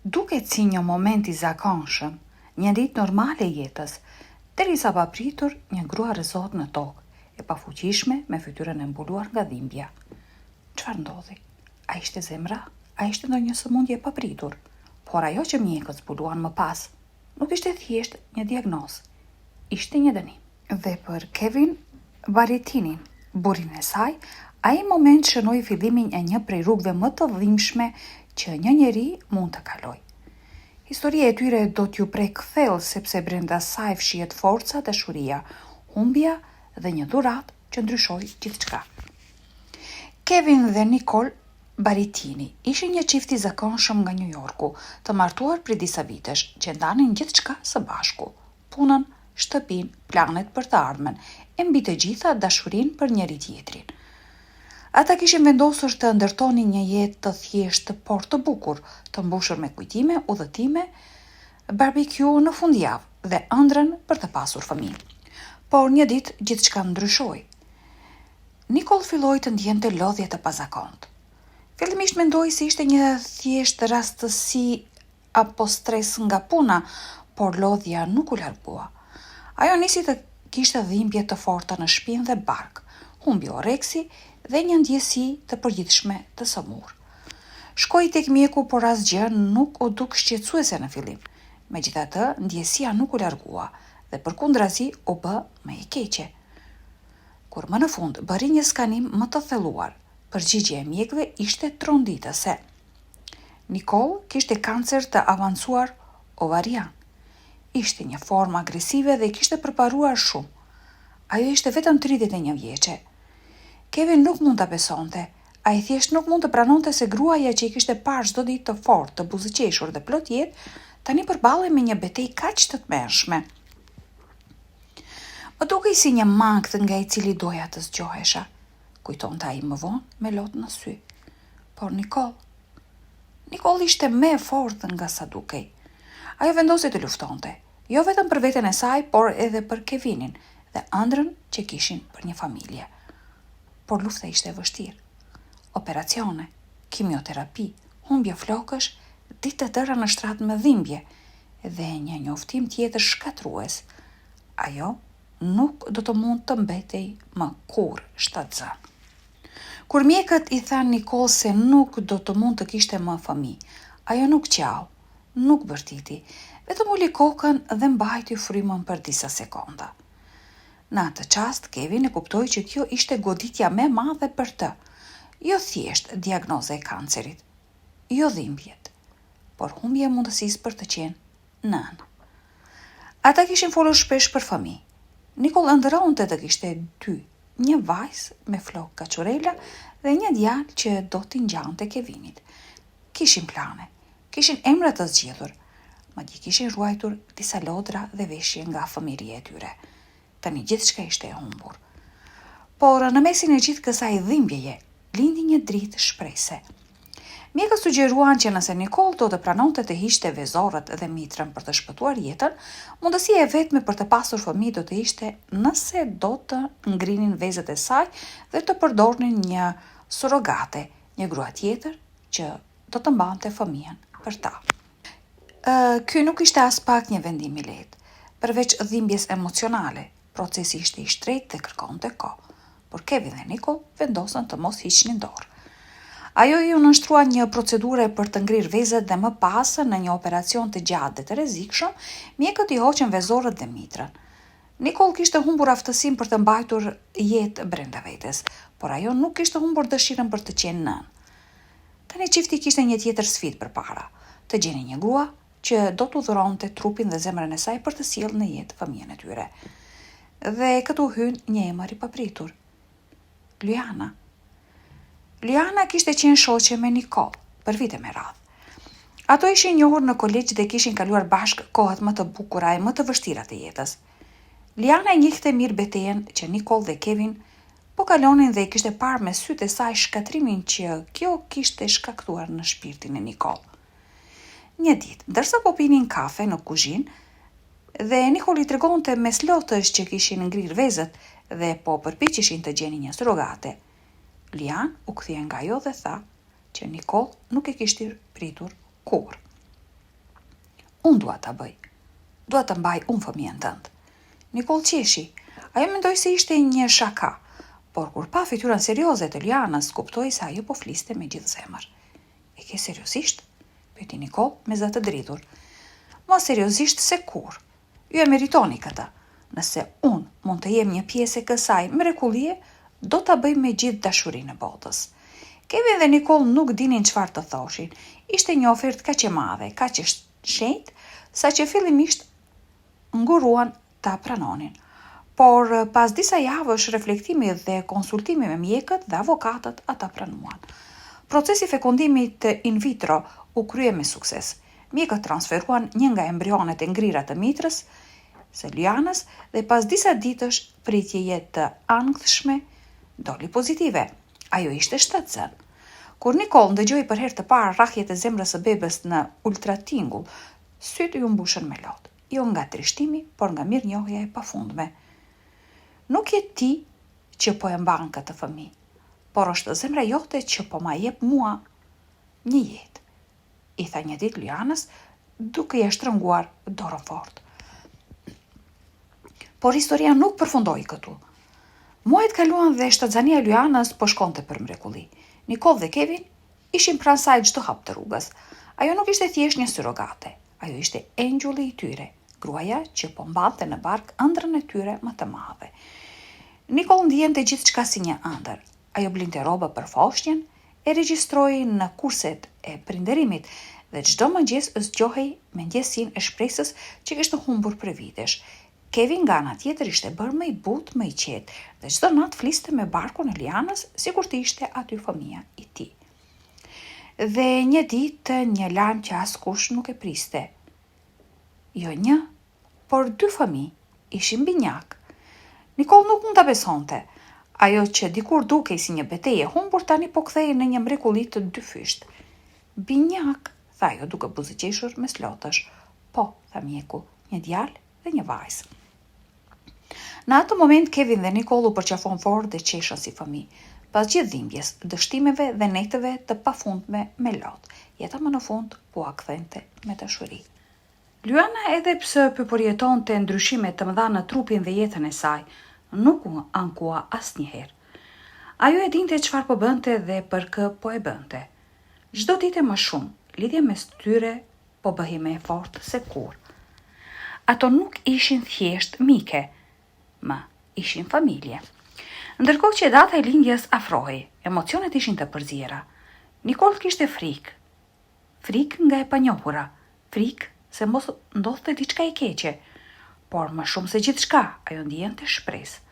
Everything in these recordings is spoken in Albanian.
Duket si një moment i zakonshëm, një ditë normale e jetës, derisa pa pritur një grua rrëzohet në tokë, e pafuqishme me fytyrën e mbuluar nga dhimbja. Çfarë ndodhi? A ishte zemra? A ishte ndonjë sëmundje e papritur? Por ajo që mjekët zbuluan më pas, nuk ishte thjesht një diagnozë, ishte një dënim. Dhe për Kevin Baritinin, burrin e saj, ai moment shënoi fillimin e një prej rrugëve më të dhimbshme që një njeri mund të kaloj. Historia e tyre do t'ju prek thellë sepse brenda saj fshihet forca, dashuria, humbja dhe një dhuratë që ndryshoi gjithçka. Kevin dhe Nicole Baritini ishin një çift i zakonshëm nga New Yorku, të martuar prej disa vitesh, që ndanin gjithçka së bashku: punën, shtëpinë, planet për të ardhmen, e mbi të gjitha dashurinë për njëri tjetrin. Ata kishin vendosur të ndërtonin një jetë të thjeshtë por të bukur, të mbushur me kujtime, udhëtime, barbecue në fundjavë dhe ëndrrën për të pasur fëmijë. Por një ditë gjithçka ndryshoi. Nicole filloi të ndjente lodhje të pazakontë. Fillimisht mendoi se ishte një thjesht rastësi apo stres nga puna, por lodhja nuk u largua. Ajo nisi të kishte dhimbje të forta në shpinë dhe bark, humbi oreksi dhe një ndjesi të përgjithshme të sëmurë. Shkoi tek mjeku, por asgjë nuk u duk shqetësuese në fillim. Megjithatë, ndjesia nuk u largua dhe përkundrazi u bë më e keqe. Kur më në fund bëri një skanim më të thelluar, përgjigjja e mjekëve ishte tronditëse. Nicole kishte kancer të avancuar ovarian. Ishte një formë agresive dhe kishte përparuar shumë. Ajo ishte vetëm 31 vjeçe. Kevin nuk mund ta besonte. Ai thjesht nuk mund të pranonte se gruaja që i kishte parë çdo ditë të fortë, të buzëqeshur dhe plot jetë, tani përballej me një betejë kaq të tmerrshme. Më dukej si një mangët nga i cili doja të zgjohesha, kujtonte ai më vonë me lot në sy. Por Nicole ishte më e fortë nga sa dukej. Ajo vendosi të luftonte, jo vetëm për veten e saj, por edhe për Kevinin dhe ëndrrën që kishin për një familje. Por lufta ishte e vështirë. Operacione, kimioterapi, humbje flokësh, ditë të tëra në shtrat me dhimbje dhe një njoftim tjetër shkatrues. Ajo nuk do të mund të mbetej më kurrë shtatzë. Kur mjekët i thanë Nicole se nuk do të mund të kishte më fëmijë, ajo nuk qau, nuk bërtiti, vetëm uli kokën dhe mbajti frymën për disa sekonda. Në atë çast, Kevin e kuptoi që kjo ishte goditja më e madhe për të, jo thjesht diagnoza e kancerit, jo dhimbjet, por humbja e mundësisë për të qenë nënë. Ata kishin folur shpesh për fëmijë. Nicole ëndërronte të kishte 2, një vajzë me flokë kaçurela dhe një djalë që do t'i ngjante Kevinit. Kishin plane, kishin emra të zgjedhur, madje kishin ruajtur disa lodra dhe veshje nga fëmijëria e tyre. Tani gjithçka ishte e humbur. Por në mesin e gjithë kësaj dhimbjeje, lindi një dritë shprehse. Mjekët sugjeruan që nëse Nicole do të pranonte të hiqte vezorët dhe mitrën për të shpëtuar jetën, mundësia e vetme për të pasur fëmijë do të ishte nëse do të ngrinin vezët e saj dhe të përdornin një surrogate, një grua tjetër që do të mbante fëmijën për ta. Ky nuk ishte as pak një vendim i lehtë, përveç dhimbjes emocionale. Procesi ishte i shtrejtë dhe kërkonte kohë, por Kevin dhe Nicole vendosën të mos hiqnin dorë. Ajo ju nënshtrua një procedure për të ngrirë vezët dhe më pas në një operacion të gjatë dhe të rrezikshëm, mjekët i hoqën vezorët dhe mitrën. Nicole kishte humbur aftësinë për të mbajtur jetë brenda vetes, por ajo nuk kishte humbur dëshirën për të qenë nënë. Tani çifti kishte një tjetër sfidë përpara, të gjeni një grua që do t'u dhuronte trupin dhe zemrën e saj për të sjellë në jetë fëmijën e tyre. Dhe këtu hyn një emër i papritur. Liana. Liana kishte qenë shoqe me Nicole për vite me radhë. Ato ishin njohur në kolegj dhe kishin kaluar bashkë kohët më të bukura e më të vështira të jetës. Liana e njihte mirë betejën që Nicole dhe Kevin po kalonin dhe i kishte parë me sytë e saj shkatrimin që kjo kishte shkaktuar në shpirtin e Nicole. Një ditë, ndërsa po pinin kafe në kuzhinë, dhe Nicole i tregonte mes lotësh që kishin ngrirë vezët dhe po përpiqeshin të gjenin një surrogate, Lian u kthye nga ajo dhe tha që Nicole nuk e kishte pritur kurrë. Unë dua ta bëj. Dua të mbaj unë fëmijën tënd. Nikol qeshi. Ajo mendoi se ishte një shaka, por kur pa fytyrën serioze të Lianës, kuptoi se ajo po fliste me gjithë zemër. E ke seriozisht? Pyeti Nikol me zë të dridhur. Ma seriozisht se kur. Ju e meritoni këtë. Nëse unë mund të jem një pjesë e kësaj mrekullie, do ta bëj me gjithë dashurinë e botës. Kevin dhe Nikol nuk dinin çfarë të thoshin. Ishte një ofertë kaq e madhe, kaq e shenjtë, saqë fillimisht nguruan ta pranonin. Por pas disa javësh reflektimi dhe konsultimi me mjekët dhe avokatët ata pranuan. Procesi fekundimit in vitro u krye me sukses. Mjekët transferuan një nga embrionet e ngrira të mitrës së Lianës dhe pas disa ditësh pritjeje të ankthshme doli pozitive. Ajo ishte shtatëzën. Kur Nikol ndëgjoi për herë të parë rrahjet e zemrës së bebes në ultratingull, sytë ju mbushën me lot. Jo nga trishtimi, por nga mirënjohja e pafundme. Nuk je ti që po e mban këtë fëmijë, por është zemra jote që po ma jep mua një jetë, i tha një ditë Lianës, duke ia shtrënguar dorën fort. Por historia nuk përfundoi këtu. Muajt kaluan dhe shtatzania e Lianës po shkonte për mrekulli. Nikol dhe Kevin ishin pranë saj çdo hap të rrugës. Ajo nuk ishte thjesht një surogate, ajo ishte engjulli i tyre, gruaja që po mbante në bark ëndrrën e tyre më të madhe. Nikol ndjente gjithçka si një ëndër. Ajo blinte rroba për foshnjën, e regjistroi në kurset e prindërimit dhe çdo mëngjes zgjohej me ndjesinë e shpresës që kishte humbur për vitesh. Kevin nga ana tjetër ishte bërë më i butë, më i qetë dhe çdo natë fliste me barkun e Lianës sikur të ishte aty fëmia i tij. Dhe një ditë një lajm që askush nuk e priste. Jo një, por 2 fëmijë ishin binjak. Nikol nuk mund ta besonte. Ajo që dikur dukej si një betejë e humbur tani po kthehej në një mrekulli të 2 fysht. Binjak, tha ajo duke buzëqeshur me slotësh. Po, tha mjeku, një djalë dhe një vajzë. Në atë moment Kevin dhe Nikol u përqafon fort dhe qeshën si fëmijë. Pas gjithë dhimbjes, dështimeve dhe netëve të pafundme me lot, jeta më në fund po a kthente me dashuri. Liana, edhe pse përjetonte ndryshime të mëdha në trupin dhe jetën e saj, nuk u ankua asnjëherë. Ajo e dinte çfarë po bënte dhe për kë po e bënte. Çdo ditë më shumë, lidhja mes tyre po bëhej më e fortë se kur. Ato nuk ishin thjesht mike, ma ishin familje. Ndërkohë që data e lindjes afrohej, emocionet ishin të përziera. Nikol kishte frikë. Frikë nga e panjohura, frikë se mos ndodhte diçka e keqe, por më shumë se gjithçka, ajo ndjente shpresë.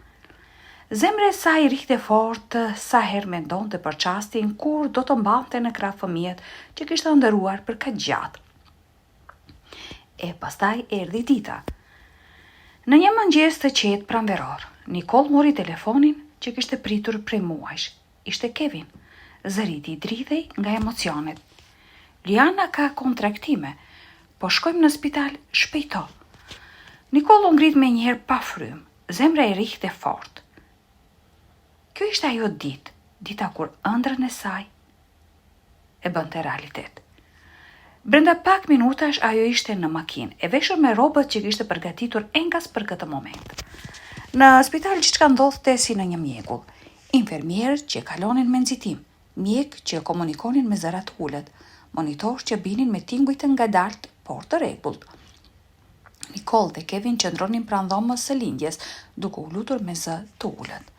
Zemra e saj rihte fort sa herë mendonte për çastin kur do të mbante në krah fëmijët që kishte ndëruar për kaq gjatë. E pastaj erdhi dita. Në një mëngjes të qetë pranveror, Nikol mori telefonin që kishte pritur prej muajsh. Ishte Kevin. Zëriti i dridhej nga emocionet. Liana ka kontraktime, po shkojmë në spital shpejto. Nikol u ngrit me njëherë pa frym, zemra e rihte fort. Kjo ishte ajo ditë, dita kur ëndrrën e saj e bënte realitet. Brenda pak minutash ajo ishte në makinë, e veshur me rrobat që kishte përgatitur engas për këtë moment. Në spital gjithçka ndodhte si në një mjegull. Infermierë që kalonin me nxitim, mjek që komunikonin me zëra të ulët, monitorë që binin me tinguj të ngadalt, por të rregullt. Nikol dhe Kevin qëndronin pranë dhomës së lindjes, duke u lutur me zë të ulët.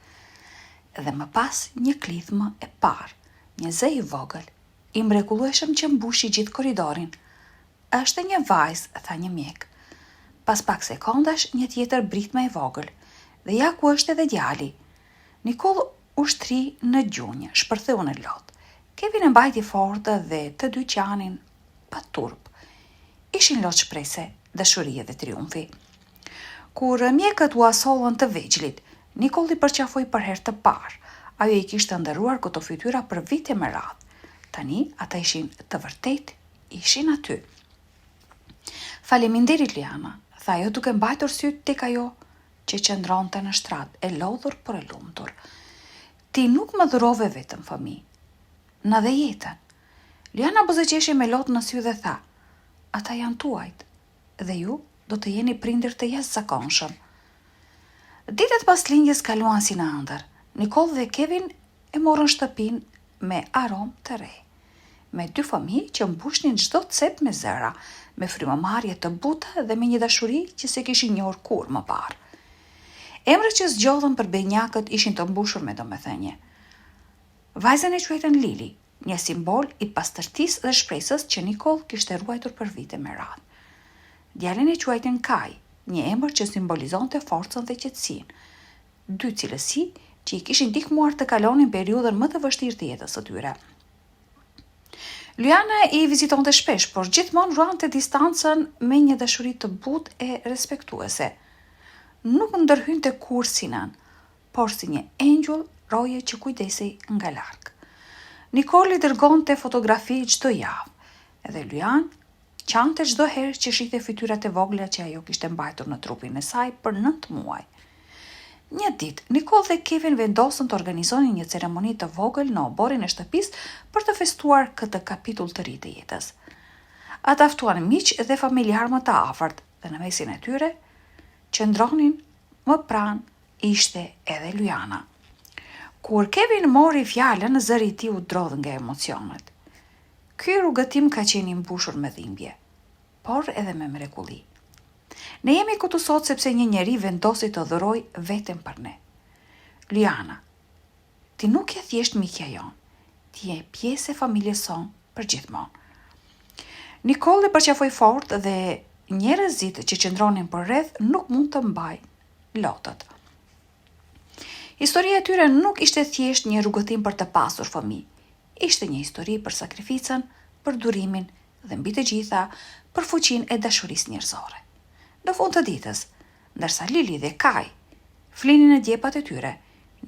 Dhe më pas një klithmë e parë, një zë i vogël, i mrekullueshëm që mbushi gjithë korridorin. Është një vajzë, tha një mjek. Pas pak sekondash një tjetër britme e vogël. Dhe ja ku është edhe djali. Nikol ushtri në gjunjë, shpërtheu në lot. Kevin e mbajti fort dhe të dy qanin pa turp. Ishin lot shprese, dashurie dhe triumfi. Kur mjekët u asollën të vegjlit, Nikol i përqafoi për herë të parë. Ajo i kishte ndëruar këto fytyra për vite me radhë. Tani ata ishin të vërtet, ishin aty. Faleminderit Liana, tha ajo duke mbajtur syt tek ajo që qëndronte në shtrat, e lodhur por e lumtur. Ti nuk më dhurove vetëm fëmijë, na dhe jetën. Liana buzëqeshi me lot në sy dhe tha, ata janë tuajt, dhe ju do të jeni prindër të jashtëzakonshëm. Ditët pas lindjes kaluan si në ëndër. Nicole dhe Kevin e morën shtëpinë me aromë të re, me 2 fëmijë që mbushnin çdo cep me zëra, me frymëmarrje të buta dhe me një dashuri që se kishin njohur kurrë më parë. Emrat që zgjodhën për benjakët ishin të mbushur me domethënie. Vajzën e quajtën Lili, një simbol i pastërtisë dhe shpresës që Nicole kishte ruajtur për vite me radhë. Djalin e quajtën Kai, një emër që simbolizonte forcën dhe qetësinë, 2 cilësi që i kishin ndihmuar të kalonin periudhën më të vështirë të jetës së tyre. Luana i vizitonte shpesh, por gjithmonë ruante distancën me një dashuri të butë e respektuese. Nuk ndërhynte kurrë si nën, por si një engjëll roje që kujdesej nga larg. Nicole i dërgonte fotografi çdo javë, edhe Luan qante çdo herë që shihte fytyrat e vogla që ajo kishte mbajtur në trupin e saj për 9 muaj. Një ditë, Nicole dhe Kevin vendosën të organizonin një ceremoni të vogël në oborin e shtëpisë për të festuar këtë kapitull të ri të jetës. Ata ftuan miq dhe familjar më të afërt dhe në mesin e tyre qëndronin më pranë ishte edhe Luana. Kur Kevin mori fjalën, zëri i tij u drodh nga emocionet. Ky rrugëtim ka qenë i mbushur me dhimbje, por edhe me mrekulli. Ne jemi këtu sot sepse një njeri vendosi të dhuroj veten për ne. Luana, ti nuk je thjesht mikja jon, ti je pjesë e familjes son për gjithmonë. Nicole e përqafoi fort dhe njerëzit që qëndronin përreth nuk mund të mbajnë lotët. Historia e tyre nuk ishte thjesht një rrugëtim për të pasur fëmijë, ishte një histori për sakrificën, për durimin dhe mbi të gjitha për fuqinë e dashurisë njerëzore. Në fund të ditës, ndërsa Lili dhe Kai flinin në djepat e tyre,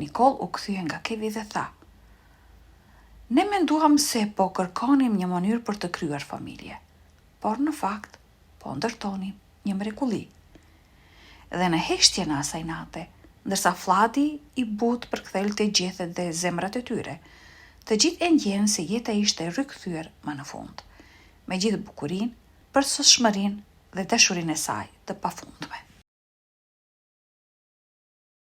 Nicole u kthye nga Kevin dhe tha: "Ne menduam se po kërkonim një mënyrë për të kryer familje, por në fakt po ndërtonim një mrekulli." Dhe në heshtjen e asaj nate, ndërsa flati i butë përkthelte gjethet dhe zemrat e tyre, të gjithë e ndjenë se jeta ishte rikthyer më në fund, me gjithë bukurinë, përsosshmërinë dhe dashurinë e saj të pafundme.